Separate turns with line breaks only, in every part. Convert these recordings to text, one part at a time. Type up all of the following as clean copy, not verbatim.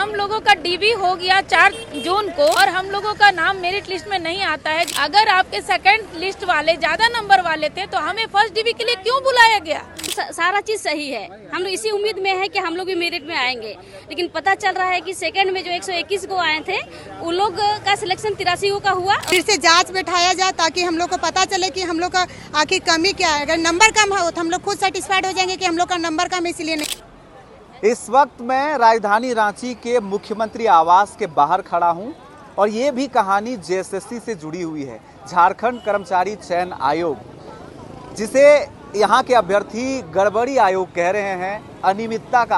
हम लोगों का डीबी हो गया 4 जून को और हम लोगों का नाम मेरिट लिस्ट में नहीं आता है। अगर आपके सेकंड लिस्ट वाले ज्यादा नंबर वाले थे तो हमें फर्स्ट डीबी के लिए क्यों बुलाया गया?
सारा चीज सही है, हम लोग इसी उम्मीद में है कि हम लोग भी मेरिट में आएंगे, लेकिन पता चल रहा है कि सेकंड में जो 121 को आए थे उन लोग का सिलेक्शन 83 को का हुआ।
फिर से जांच बैठाया जाए ताकि हम लोग को पता चले कि हम लोग का आखिर कमी क्या है। अगर नंबर कम हो तो हम लोग खुद सेटिस्फाइड हो जाएंगे कि हम लोग का नंबर कम है, इसलिए नहीं।
इस वक्त मैं राजधानी रांची के मुख्यमंत्री आवास के बाहर खड़ा हूं और ये भी कहानी जेएसएससी से जुड़ी हुई है। झारखंड कर्मचारी चयन आयोग, जिसे यहाँ के अभ्यर्थी गड़बड़ी आयोग कह रहे हैं, अनियमितता का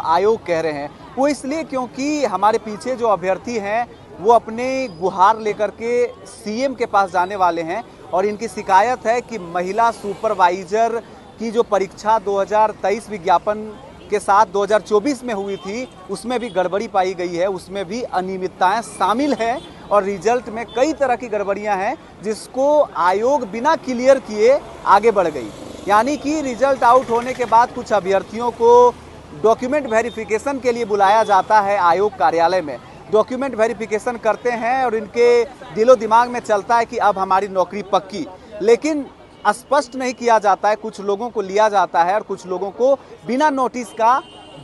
आयोग कह रहे हैं, वो इसलिए क्योंकि हमारे पीछे जो अभ्यर्थी हैं वो अपने गुहार लेकर के सीएम के पास जाने वाले हैं और इनकी शिकायत है कि महिला सुपरवाइजर की जो परीक्षा 2023 विज्ञापन के साथ 2024 में हुई थी उसमें भी गड़बड़ी पाई गई है, उसमें भी अनियमितताएं शामिल हैं और रिजल्ट में कई तरह की गड़बड़ियां हैं जिसको आयोग बिना क्लियर किए आगे बढ़ गई। यानी कि रिजल्ट आउट होने के बाद कुछ अभ्यर्थियों को डॉक्यूमेंट वेरिफिकेशन के लिए बुलाया जाता है आयोग कार्यालय में। डॉक्यूमेंट वेरिफिकेशन करते हैं और इनके दिलो दिमाग में चलता है कि अब हमारी नौकरी पक्की, लेकिन स्पष्ट नहीं किया जाता है। कुछ लोगों को लिया जाता है और कुछ लोगों को बिना नोटिस का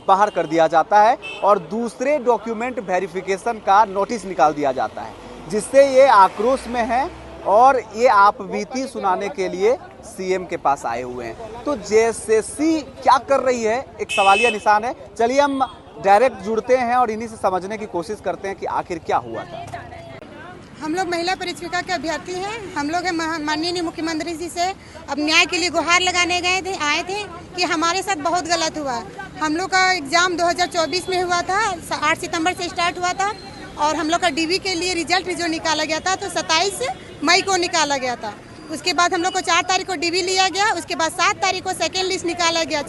बाहर कर दिया जाता है और दूसरे डॉक्यूमेंट वेरिफिकेशन का नोटिस निकाल दिया जाता है, जिससे ये आक्रोश में है और ये आप बीती सुनाने के लिए सीएम के पास आए हुए हैं। तो जेएसएससी क्या कर रही है, एक सवालिया निशान है। चलिए हम डायरेक्ट जुड़ते हैं और इन्हीं से समझने की कोशिश करते हैं कि आखिर क्या हुआ था।
हम लोग महिला परीक्षिका के अभ्यर्थी हैं। हम लोग माननीय मुख्यमंत्री जी से अब न्याय के लिए गुहार लगाने आए थे कि हमारे साथ बहुत गलत हुआ। हम लोग का एग्ज़ाम 2024 में हुआ था, 8 सितंबर से स्टार्ट हुआ था और हम लोग का डीबी के लिए रिजल्ट जो निकाला गया था तो 27 मई को निकाला गया था। उसके बाद हम लोग को 4 तारीख को डीबी लिया गया। उसके बाद 7 तारीख को सेकेंड लिस्ट निकाला गया।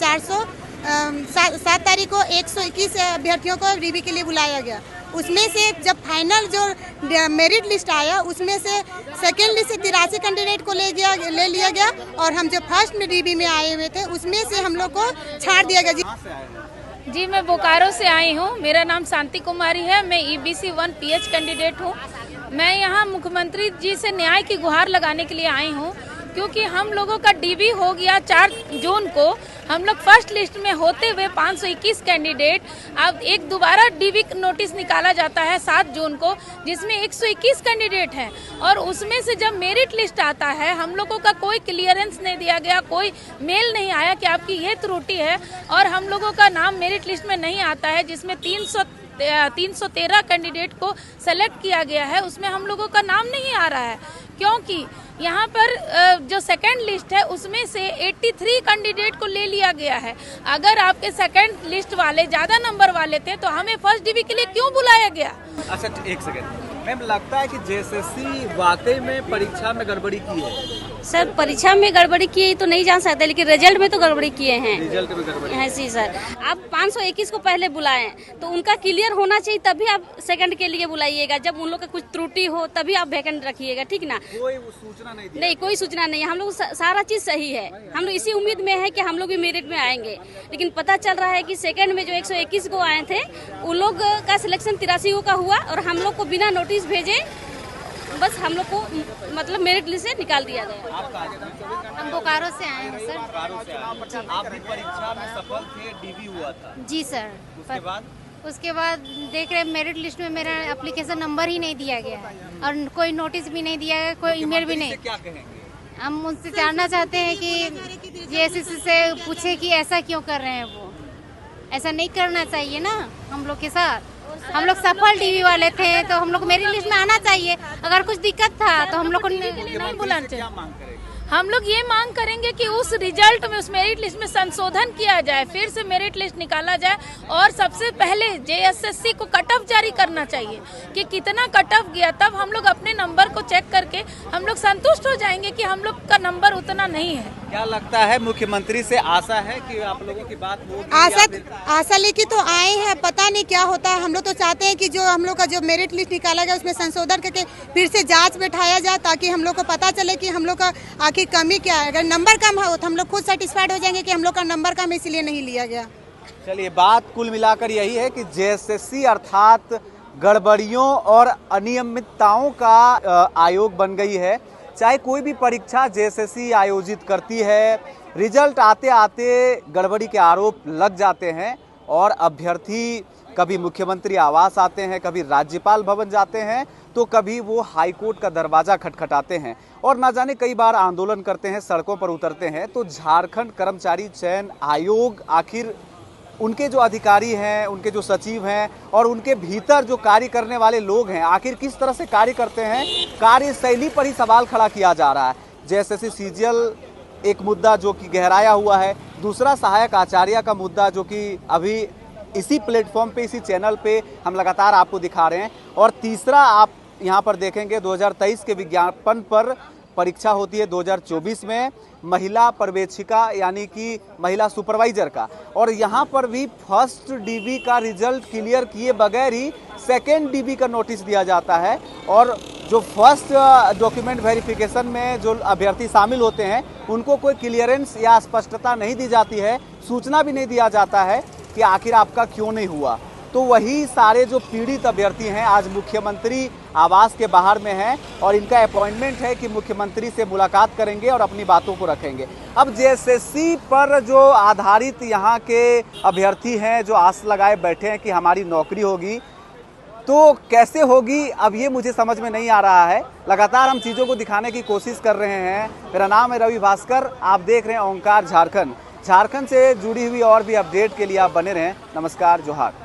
7 तारीख को 121 अभ्यर्थियों को डीबी के लिए बुलाया गया। उसमें से जब फाइनल जो मेरिट लिस्ट आया उसमें से सेकेंड लिस्ट से 83 कैंडिडेट को ले लिया गया और हम जो फर्स्ट में डीबी में आए हुए थे उसमें से हम लोग को छाड़ दिया गया।
जी, मैं बोकारो से आई हूँ। मेरा नाम शांति कुमारी है। मैं EBC 1 PH कैंडिडेट हूँ। मैं यहाँ मुख्यमंत्री जी से न्याय की गुहार लगाने के लिए आई हूँ क्योंकि हम लोगों का डीबी हो गया 4 जून को। हम लोग फर्स्ट लिस्ट में होते हुए 521 कैंडिडेट, अब एक दोबारा डीबी नोटिस निकाला जाता है 7 जून को जिसमें 121 कैंडिडेट हैं और उसमें से जब मेरिट लिस्ट आता है हम लोगों का कोई क्लियरेंस नहीं दिया गया, कोई मेल नहीं आया कि आपकी ये त्रुटि है और हम लोगों का नाम मेरिट लिस्ट में नहीं आता है, जिसमें 313 कैंडिडेट को सेलेक्ट किया गया है, उसमें हम लोगों का नाम नहीं आ रहा है क्योंकि यहाँ पर जो सेकंड लिस्ट है उसमें से 83 कैंडिडेट को ले लिया गया है। अगर आपके सेकंड लिस्ट वाले ज्यादा नंबर वाले थे तो हमें फर्स्ट डीबी के लिए क्यों बुलाया गया?
अच्छा, एक सेकंड मैम, लगता है कि जेएसएससी वाकई में परीक्षा में गड़बड़ी की है।
सर, परीक्षा में गड़बड़ी की है तो नहीं जान सकते, लेकिन रिजल्ट में तो गड़बड़ी किए हैं।
रिजल्ट में गड़बड़ी
है जी सर। आप 521 को पहले बुलाएं तो उनका क्लियर होना चाहिए, तभी आप सेकंड के लिए बुलाइएगा। जब उन लोग का कुछ त्रुटि हो तभी आप वैकेंट रखिएगा, ठीक ना?
कोई सूचना नहीं दी?
नहीं, कोई सूचना नहीं है। हम लोग सारा चीज सही है, हम लोग इसी उम्मीद में है कि हम लोग भी मेरिट में आएंगे, लेकिन पता चल रहा है कि सेकंड में जो 121 को आए थे उन लोग का सिलेक्शन 83 को का हुआ और हम लोग को बिना नोटिस भेजे बस हम लोग को मतलब मेरिट लिस्ट से निकाल दिया गया।
हम बोकारो से आए हैं सर।
आप भी परीक्षा में सफल थे, डीबी हुआ था?
जी सर। उसके बाद देख रहे मेरिट लिस्ट में मेरा एप्लीकेशन नंबर ही नहीं दिया गया है और कोई नोटिस भी नहीं दिया गया, कोई ईमेल भी नहीं।
क्या कहेंगे?
हम उनसे जानना चाहते हैं कि जेएसएससी से पूछे कि ऐसा क्यों कर रहे हैं। वो ऐसा नहीं करना चाहिए ना। हम लोग के साथ हम लोग सफल डीबी वाले थे तो हम लोग मेरिट लिस्ट में आना चाहिए। अगर कुछ दिक्कत था तो हम लोग को
नहीं बुलाना चाहिए। हम लोग ये मांग करेंगे कि उस रिजल्ट में, उस मेरिट लिस्ट में संशोधन किया जाए, फिर से मेरिट लिस्ट निकाला जाए और सबसे पहले जेएसएससी को कट ऑफ जारी करना चाहिए कि कितना कट ऑफ गया, तब हम लोग अपने नंबर को चेक करके हम लोग संतुष्ट हो जाएंगे कि हम लोग का नंबर उतना नहीं है।
क्या लगता है, मुख्यमंत्री से आशा है कि आप लोगों की बात होगी?
आशा लेके तो आए हैं, पता नहीं क्या होता है। हम लोग तो चाहते हैं कि जो हम लोग का जो मेरिट लिस्ट निकाला गया उसमें संशोधन करके फिर से जांच बैठाया जाए ताकि हम लोग को पता चले कि हम लोग का आखिर कमी क्या है। अगर नंबर कम हो तो हम लोग खुद सेटिस्फाइड हो जाएंगे कि हम लोग का नंबर कम है, इसलिए नहीं लिया गया।
चलिए, बात कुल मिलाकर यही है कि जेएसएससी अर्थात गड़बड़ियों और अनियमितताओं का आयोग बन गई है। चाहे कोई भी परीक्षा जेएसएससी आयोजित करती है, रिजल्ट आते आते गड़बड़ी के आरोप लग जाते हैं और अभ्यर्थी कभी मुख्यमंत्री आवास आते हैं, कभी राज्यपाल भवन जाते हैं, तो कभी वो हाईकोर्ट का दरवाजा खटखटाते हैं और ना जाने कई बार आंदोलन करते हैं, सड़कों पर उतरते हैं। तो झारखंड कर्मचारी चयन आयोग आखिर उनके जो अधिकारी हैं, उनके जो सचिव हैं और उनके भीतर जो कार्य करने वाले लोग हैं, आखिर किस तरह से कार्य करते हैं, कार्यशैली पर ही सवाल खड़ा किया जा रहा है। जेएसएससी सीजीएल एक मुद्दा जो कि गहराया हुआ है, दूसरा सहायक आचार्य का मुद्दा जो कि अभी इसी प्लेटफॉर्म पे, इसी चैनल पे हम लगातार आपको दिखा रहे हैं, और तीसरा आप यहाँ पर देखेंगे 2023 के विज्ञापन पर परीक्षा होती है 2024 में महिला पर्यवेक्षिका यानी कि महिला सुपरवाइजर का, और यहाँ पर भी फर्स्ट डीबी का रिजल्ट क्लियर किए बगैर ही सेकेंड डीबी का नोटिस दिया जाता है, और जो फर्स्ट डॉक्यूमेंट वेरिफिकेशन में जो अभ्यर्थी शामिल होते हैं उनको कोई क्लियरेंस या स्पष्टता नहीं दी जाती है, सूचना भी नहीं दिया जाता है कि आखिर आपका क्यों नहीं हुआ। तो वही सारे जो पीड़ित अभ्यर्थी हैं आज मुख्यमंत्री आवास के बाहर में हैं और इनका अपॉइंटमेंट है कि मुख्यमंत्री से मुलाकात करेंगे और अपनी बातों को रखेंगे। अब जेएसएससी पर जो आधारित यहाँ के अभ्यर्थी हैं, जो आस लगाए बैठे हैं कि हमारी नौकरी होगी, तो कैसे होगी अब ये मुझे समझ में नहीं आ रहा है। लगातार हम चीज़ों को दिखाने की कोशिश कर रहे हैं। मेरा नाम है रवि भास्कर, आप देख रहे हैं ओंकार झारखंड। झारखंड से जुड़ी हुई और भी अपडेट के लिए आप बने रहें। नमस्कार, जोहार।